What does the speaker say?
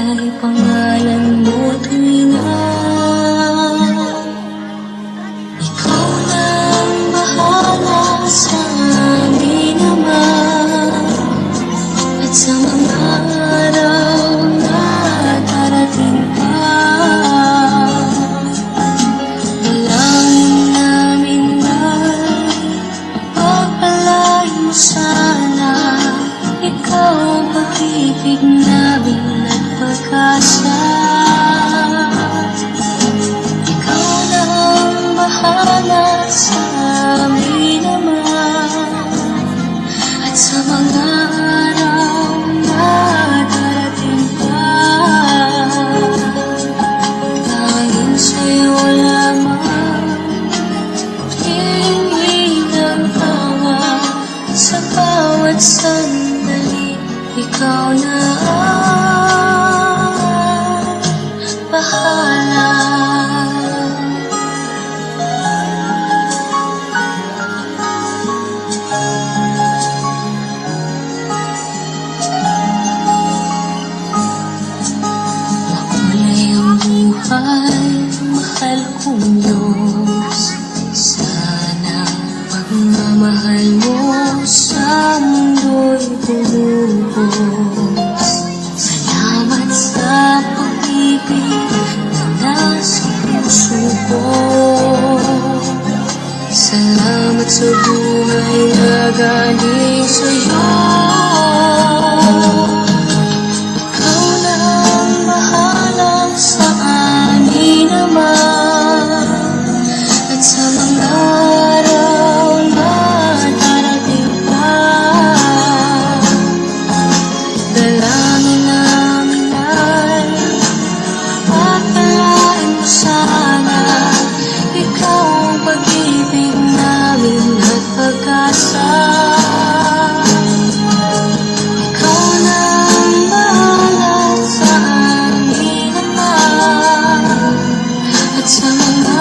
ay pangalan mo tuwina. Ikaw na ang bahala sa amin naman, at sa mga araw na darating pa. Dalangin namin ay pagpalain mo sana, ikaw ang pag-ibig namin at pag-asa. Ikaw na ang bahala sa amin naman, at sa mga araw na darating pa. Tanging sa'yo lamang hingin ang tawa, sa bawat sandali ikaw na ang bahala. Makulay ang buhay, mahal kong Diyos. Sana pagmamahal mo sa mundo'y bumuhos. Salamat sa pag-ibig na nasa puso ko. Salamat sa buhay na galing sa'yo. Ikaw na ang bahala sa amin naman, at sa mga araw na darating pa. Dalangin namin ay pagpalain mo sana, ikaw ang pag-ibig namin at pag-asa. Ikaw na ang bahala sa amin naman, at sa mga